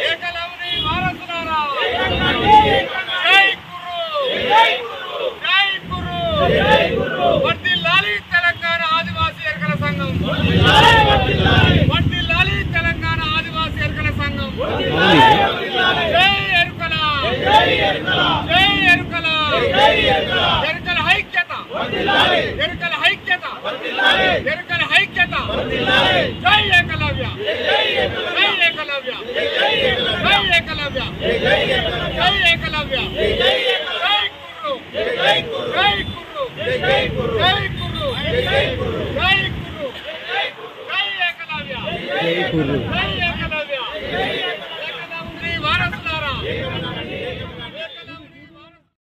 ఏకలవ్యుని వారసులారా జై గురు వర్ధిల్లాలి తెలంగాణ ఆదివాసీ ఎరకల సంఘం వర్ధిల్లాలి తెలంగాణ ఆదివాసీ ఎరకల సంఘం జై ఎరుకల ఎరుకల ఐక్యత ఎరుకల ఐక్యత ఎరుకల ఐక్యత జై ఏకలవ్య జై ఏకలవ్య జై ఏకలవ్య జై